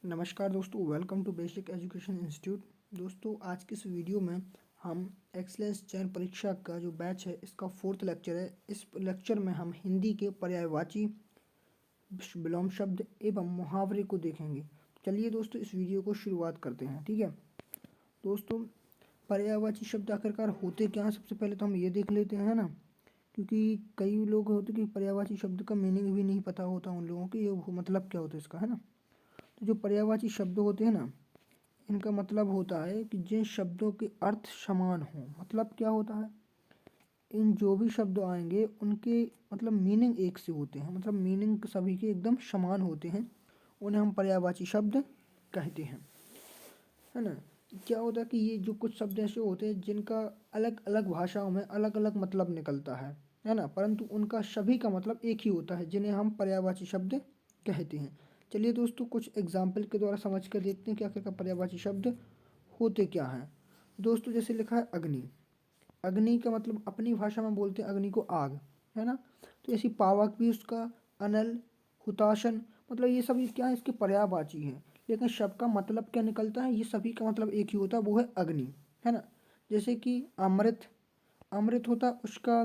नमस्कार दोस्तों, welcome to basic education institute. दोस्तों, आज की इस वीडियो में हम एक्सीलेंस चयन परीक्षा का जो बैच है इसका 4th लेक्चर है। इस लेक्चर में हम हिंदी के पर्यायवाची विलोम शब्द एवं मुहावरे को देखेंगे। चलिए दोस्तों, इस वीडियो को शुरुआत करते हैं। ठीक है दोस्तों, पर्यायवाची शब्द आखिरकार होते क्या हैं, सबसे पहले तो हम ये देख लेते हैं ना, क्योंकि कई लोग होते कि पर्यायवाची शब्द का मीनिंग भी नहीं पता होता उन लोगों को, ये मतलब क्या होता है इसका, है ना। तो जो पर्यायवाची शब्द होते हैं ना, इनका मतलब होता है कि जिन शब्दों के अर्थ समान हों। मतलब क्या होता है, इन जो भी शब्द आएंगे उनके मतलब मीनिंग एक से होते हैं, मतलब मीनिंग सभी के एकदम समान होते हैं, उन्हें हम पर्यायवाची शब्द कहते हैं, है ना। क्या होता है कि ये जो कुछ शब्द ऐसे होते हैं जिनका अलग अलग भाषाओं में अलग अलग मतलब निकलता है ना, परंतु उनका सभी का मतलब एक ही होता है, जिन्हें हम पर्यायवाची शब्द कहते हैं। चलिए दोस्तों, कुछ एग्जाम्पल के द्वारा समझ कर देखते हैं कि आखिरकार पर्यायवाची शब्द होते क्या हैं। दोस्तों, जैसे लिखा है अग्नि। अग्नि का मतलब अपनी भाषा में बोलते हैं अग्नि को आग, है ना। तो ऐसी पावक भी उसका, अनल, हुताशन, मतलब ये सभी क्या है, इसके पर्यायवाची हैं। लेकिन शब्द का मतलब क्या निकलता है, ये सभी का मतलब एक ही होता है, वो है अग्नि, है ना। जैसे कि अमृत, अमृत होता है उसका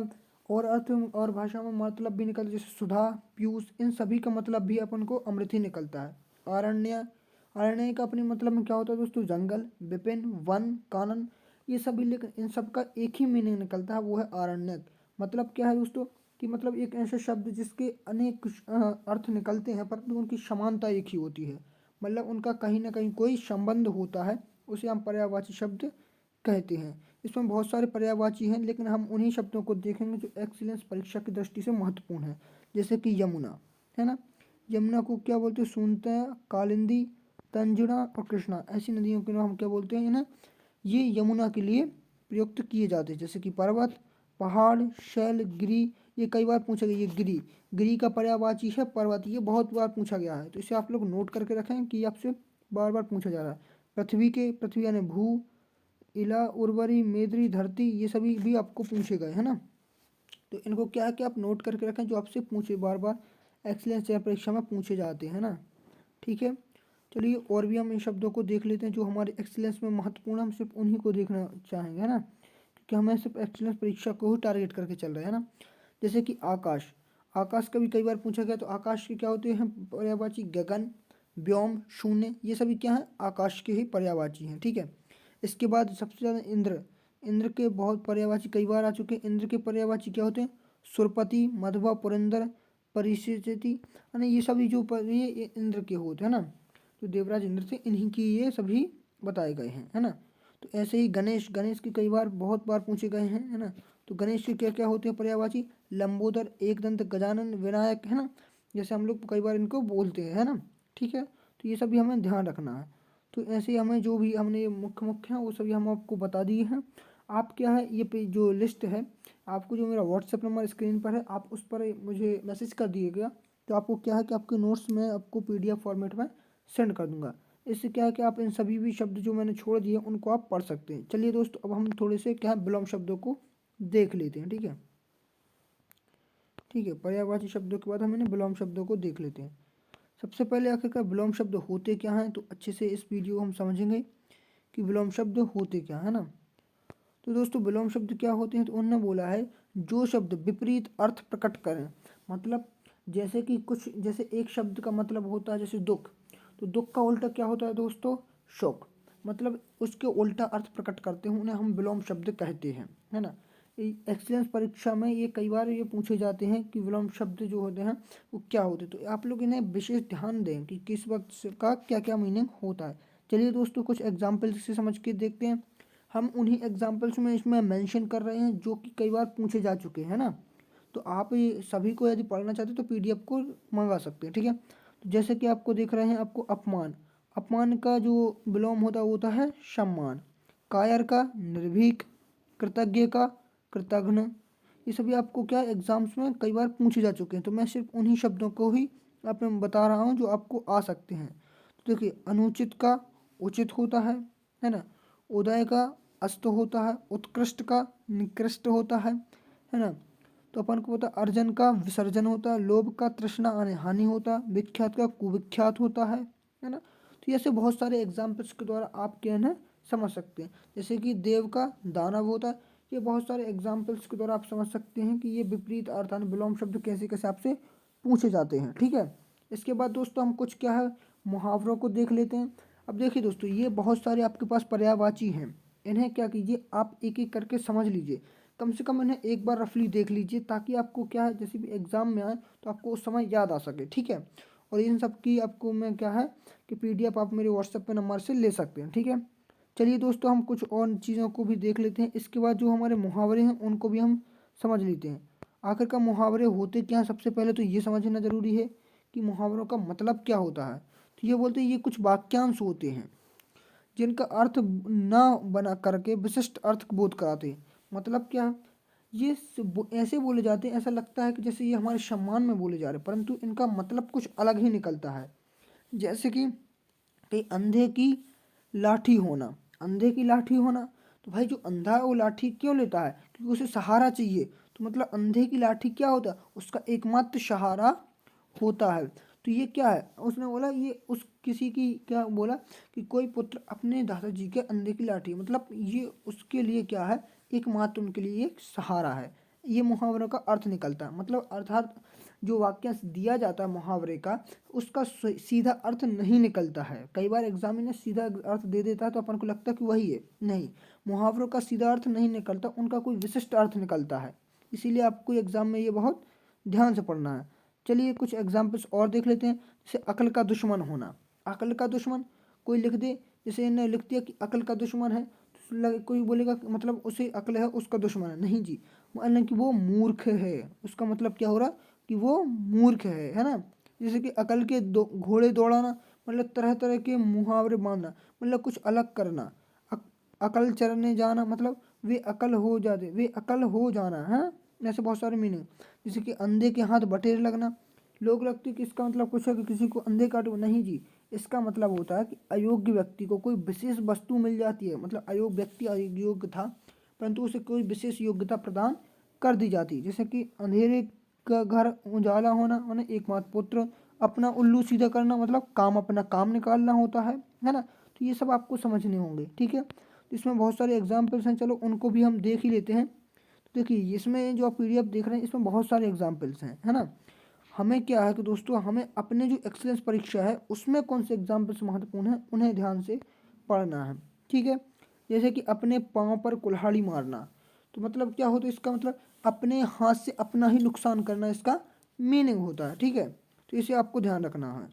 और अर्थ और भाषा में मतलब भी निकलता है, जैसे सुधा, पीयूष, इन सभी का मतलब भी अपन को अमृत ही निकलता है। आरण्य, आरण्य का अपने मतलब में क्या होता है दोस्तों, जंगल, विपिन, वन, कानन, ये सभी, लेकिन इन सब का एक ही मीनिंग निकलता है, वो है आरण्यक। मतलब क्या है दोस्तों, कि मतलब एक ऐसा शब्द जिसके अनेक अर्थ निकलते हैं परंतु उनकी समानता एक ही होती है, मतलब उनका कहीं ना कहीं कोई संबंध होता है, उसे हम पर्यायवाची शब्द कहते हैं। इसमें बहुत सारे पर्यायवाची हैं, लेकिन हम उन्हीं शब्दों को देखेंगे जो एक्सीलेंस परीक्षा की दृष्टि से महत्वपूर्ण है। जैसे कि यमुना, है ना। यमुना को क्या बोलते हैं, सोनता, कालिंदी, तंजना और कृष्णा, ऐसी नदियों के नाम हम क्या बोलते हैं ना, ये यमुना के लिए प्रयुक्त किए जाते हैं। जैसे कि पर्वत, पहाड़, शैल, गिरी, ये कई बार पूछा गया। ये गिरी, गिरी का पर्यायवाची है पर्वत, ये बहुत बार पूछा गया है, तो इसे आप लोग नोट करके रखें कि आपसे बार बार पूछा जा रहा है। पृथ्वी के, पृथ्वी यानी भू, इला, उर्वरी, मेदरी, धरती, ये सभी भी आपको पूछे गए, है ना। तो इनको क्या है कि आप नोट करके रखें, जो आपसे पूछे बार बार एक्सीलेंस या परीक्षा में पूछे जाते हैं ना। ठीक है, चलिए और भी हम इन शब्दों को देख लेते हैं जो हमारे एक्सीलेंस में महत्वपूर्ण, हम सिर्फ उन्हीं को देखना चाहेंगे, है ना, क्योंकि हमें सिर्फ एक्सीलेंस परीक्षा को ही टारगेट करके चल रहे हैं ना। जैसे कि आकाश, आकाश का भी कई बार पूछा गया, तो आकाश के क्या होते हैं पर्यायवाची, गगन, व्योम, शून्य, ये सभी क्या है, आकाश के ही पर्यायवाची हैं। ठीक है, इसके बाद सबसे ज़्यादा इंद्र, इंद्र के बहुत पर्यायवाची कई बार आ चुके हैं। इंद्र के पर्यायवाची क्या होते हैं, सुरपति, मधवा, पुरंदर, परिस्थिति, यानी ये सभी जो ये इंद्र के होते हैं ना, जो देवराज इंद्र थे इन्हीं की ये सभी बताए गए हैं, है ना। तो ऐसे ही गणेश, गणेश के कई बार बहुत बार पूछे गए हैं, है ना। तो गणेश के क्या क्या होते हैं पर्यायवाची, लंबोदर, एकदंत, गजानन, विनायक, है ना। जैसे हम लोग कई बार इनको बोलते हैं, है ना। ठीक है, तो ये सभी हमें ध्यान रखना है। तो ऐसे ही हमें जो भी हमने मुख्य मुख्य हैं वो सभी हम आपको बता दिए हैं। आप क्या है, ये पे जो लिस्ट है, आपको जो मेरा व्हाट्सएप नंबर स्क्रीन पर है, आप उस पर मुझे मैसेज कर दिएगा, तो आपको क्या है कि आपके नोट्स में आपको PDF फॉर्मेट में सेंड कर दूंगा। इससे क्या है कि आप इन सभी भी शब्द जो मैंने छोड़ दिए उनको आप पढ़ सकते हैं। चलिए दोस्तों, अब हम थोड़े से क्या है विलोम शब्दों को देख लेते हैं। ठीक है, ठीक है, पर्यायवाची शब्दों के बाद हम इन्हें विलोम शब्दों को देख लेते हैं। सबसे पहले आखिरकार विलोम शब्द होते क्या हैं, तो अच्छे से इस वीडियो हम समझेंगे कि विलोम शब्द होते क्या है ना। तो दोस्तों, विलोम शब्द क्या होते हैं, तो उन्होंने बोला है जो शब्द विपरीत अर्थ प्रकट करें। मतलब जैसे कि कुछ, जैसे एक शब्द का मतलब होता है जैसे दुख, तो दुख का उल्टा क्या होता है दोस्तों, शोक, मतलब उसके उल्टा अर्थ प्रकट करते हैं, उन्हें हम विलोम शब्द कहते हैं, है ना। एक्सीलेंस परीक्षा में ये कई बार ये पूछे जाते हैं कि विलोम शब्द जो होते हैं वो क्या होते हैं, तो आप लोग इन्हें विशेष ध्यान दें कि किस वक्त का क्या क्या मीनिंग होता है। चलिए दोस्तों, कुछ एग्जाम्पल से समझ के देखते हैं। हम उन्हीं एग्जाम्पल्स में इसमें मेंशन कर रहे हैं जो कि कई बार पूछे जा चुके हैं ना। तो आप ये सभी को यदि पढ़ना चाहते हैं तो PDF को मंगा सकते हैं। ठीक है, तो जैसे कि आपको देख रहे हैं, आपको अपमान, अपमान का जो विलोम होता है वो होता है सम्मान। कायर का निर्भीक, कृतज्ञ का कृतघ्न, ये सभी आपको क्या एग्जाम्स में कई बार पूछे जा चुके हैं, तो मैं सिर्फ उन्हीं शब्दों को ही आप में बता रहा हूँ जो आपको आ सकते हैं। तो देखिए, अनुचित का उचित होता है ना। उदय का अस्त होता है, उत्कृष्ट का निकृष्ट होता है ना। तो अपन को पता, अर्जन का विसर्जन होता है, लोभ का तृष्णा यानी हानि होता है, विख्यात का कुविख्यात होता है ना। तो तो ऐसे बहुत सारे एग्जाम्पल्स के द्वारा आप क्या है ना समझ सकते हैं। जैसे कि देव का दानव होता है, ये बहुत सारे एग्जाम्पल्स के द्वारा आप समझ सकते हैं कि ये विपरीत अर्थान विलोम शब्द कैसे कैसे आपसे पूछे जाते हैं। ठीक है, इसके बाद दोस्तों हम कुछ क्या है मुहावरों को देख लेते हैं। अब देखिए दोस्तों, ये बहुत सारे आपके पास पर्यायवाची हैं, इन्हें क्या कीजिए आप एक एक करके समझ लीजिए, कम से कम इन्हें एक बार रफली देख लीजिए, ताकि आपको क्या है जैसे भी एग्जाम में आए तो आपको उस समय याद आ सके। ठीक है, और इन सब की आपको मैं क्या है कि PDF आप मेरे व्हाट्सएप पे नंबर से ले सकते हैं। ठीक है, चलिए दोस्तों हम कुछ और चीज़ों को भी देख लेते हैं। इसके बाद जो हमारे मुहावरे हैं उनको भी हम समझ लेते हैं। आखिरकार मुहावरे होते क्या हैं, सबसे पहले तो ये समझना ज़रूरी है कि मुहावरों का मतलब क्या होता है। तो ये बोलते हैं ये कुछ वाक्यांश होते हैं जिनका अर्थ न बना करके विशिष्ट अर्थ बोध कराते हैं। मतलब क्या, ये ऐसे बोले जाते हैं, ऐसा लगता है कि जैसे ये हमारे सम्मान में बोले जा रहे हैं, परंतु इनका मतलब कुछ अलग ही निकलता है। जैसे कि अंधे की लाठी होना, अंधे की लाठी होना, तो भाई जो अंधा है वो लाठी क्यों लेता है, क्योंकि उसे सहारा चाहिए। तो मतलब अंधे की लाठी क्या होता है, उसका एकमात्र सहारा होता है। तो ये क्या है, उसने बोला ये उस किसी की क्या बोला कि कोई पुत्र अपने दादाजी के अंधे की लाठी, मतलब ये उसके लिए क्या है एकमात्र उनके लिए एक सहारा है। ये मुहावरों का अर्थ निकलता है। मतलब अर्थात जो वाक्यांश दिया जाता है मुहावरे का, उसका सीधा अर्थ नहीं निकलता है। कई बार एग्जामिनर सीधा अर्थ दे देता है तो अपन को लगता है कि वही है, नहीं, मुहावरों का सीधा अर्थ नहीं निकलता, उनका कोई विशिष्ट अर्थ निकलता है। इसीलिए आपको एग्जाम में ये बहुत ध्यान से पढ़ना है। चलिए कुछ एग्जाम्पल्स और देख लेते हैं। जैसे अकल का दुश्मन होना, अकल का दुश्मन कोई लिख दे, जैसे इन्हें लिख दिया कि अकल का दुश्मन है, तो कोई बोलेगा कि मतलब उसे अकल है उसका दुश्मन है, नहीं जी, मतलब कि वो मूर्ख है, उसका मतलब क्या हो रहा कि वो मूर्ख है ना। जैसे कि अकल के घोड़े दौड़ाना, मतलब तरह तरह के मुहावरे बांधना, मतलब कुछ अलग करना। अकल चरने जाना, मतलब वे अकल हो जाते, वे अकल हो जाना है। ऐसे बहुत सारे मीनिंग। जैसे कि अंधे के हाथ बटेर लगना, लोग लगते कि इसका मतलब कुछ है कि किसी को अंधे काटो, नहीं जी, इसका मतलब होता है कि अयोग्य व्यक्ति को कोई विशेष वस्तु मिल जाती है। मतलब अयोग्य व्यक्ति अयोग्य था, परंतु उसे कोई विशेष योग्यता प्रदान कर दी जाती। जैसे कि अंधेरे का घर उजाला होना, माने एकमात्र पुत्र, अपना उल्लू सीधा करना, मतलब काम अपना काम निकालना होता है ना। तो ये सब आपको समझने होंगे। ठीक है, तो इसमें बहुत सारे एग्जाम्पल्स हैं, चलो उनको भी हम देख ही लेते हैं। तो देखिए इसमें जो आप PDF देख रहे हैं इसमें बहुत सारे एग्जाम्पल्स हैं, है ना। हमें क्या है तो दोस्तों, हमें अपने जो एक्सीलेंस परीक्षा है उसमें कौन से एग्जाम्पल्स महत्वपूर्ण हैं उन्हें ध्यान से पढ़ना है। ठीक है, जैसे कि अपने पाँव पर कुल्हाड़ी मारना, तो मतलब क्या होता है, इसका मतलब अपने हाथ से अपना ही नुकसान करना इसका मीनिंग होता है। ठीक है, तो इसे आपको ध्यान रखना है।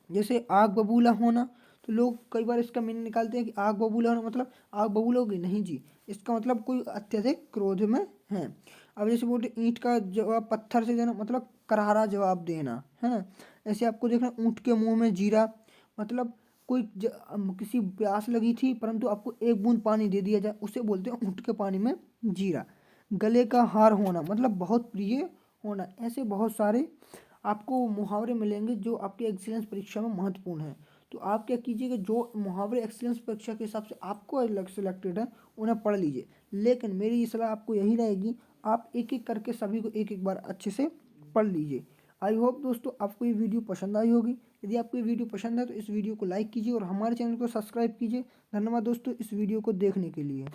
जैसे आग बबूला होना, तो लोग कई बार इसका मीनिंग निकालते हैं कि आग बबूला होना मतलब आग बबूला होगी, नहीं जी, इसका मतलब कोई अत्यधिक क्रोध में है। अब जैसे बोलते ईंट का जवाब पत्थर से देना, मतलब करारा जवाब देना, है ना। ऐसे आपको देखना ऊँट के मुंह में जीरा, मतलब कोई किसी प्यास लगी थी परंतु आपको एक बूंद पानी दे दिया जाए, उसे बोलते हैं ऊँट के पानी में जीरा। गले का हार होना, मतलब बहुत प्रिय होना। ऐसे बहुत सारे आपको मुहावरे मिलेंगे जो आपके एक्सीलेंस परीक्षा में महत्वपूर्ण है। तो आप क्या कीजिएगा, जो मुहावरे एक्सीलेंस परीक्षा के हिसाब से आपको अलग सिलेक्टेड है उन्हें पढ़ लीजिए। लेकिन मेरी ये सलाह आपको यही रहेगी, आप एक एक करके सभी को एक एक बार अच्छे से पढ़ लीजिए। आई होप दोस्तों आपको ये वीडियो पसंद आई होगी। यदि आपको ये वीडियो पसंद है तो इस वीडियो को लाइक कीजिए और हमारे चैनल को सब्सक्राइब कीजिए। धन्यवाद दोस्तों इस वीडियो को देखने के लिए।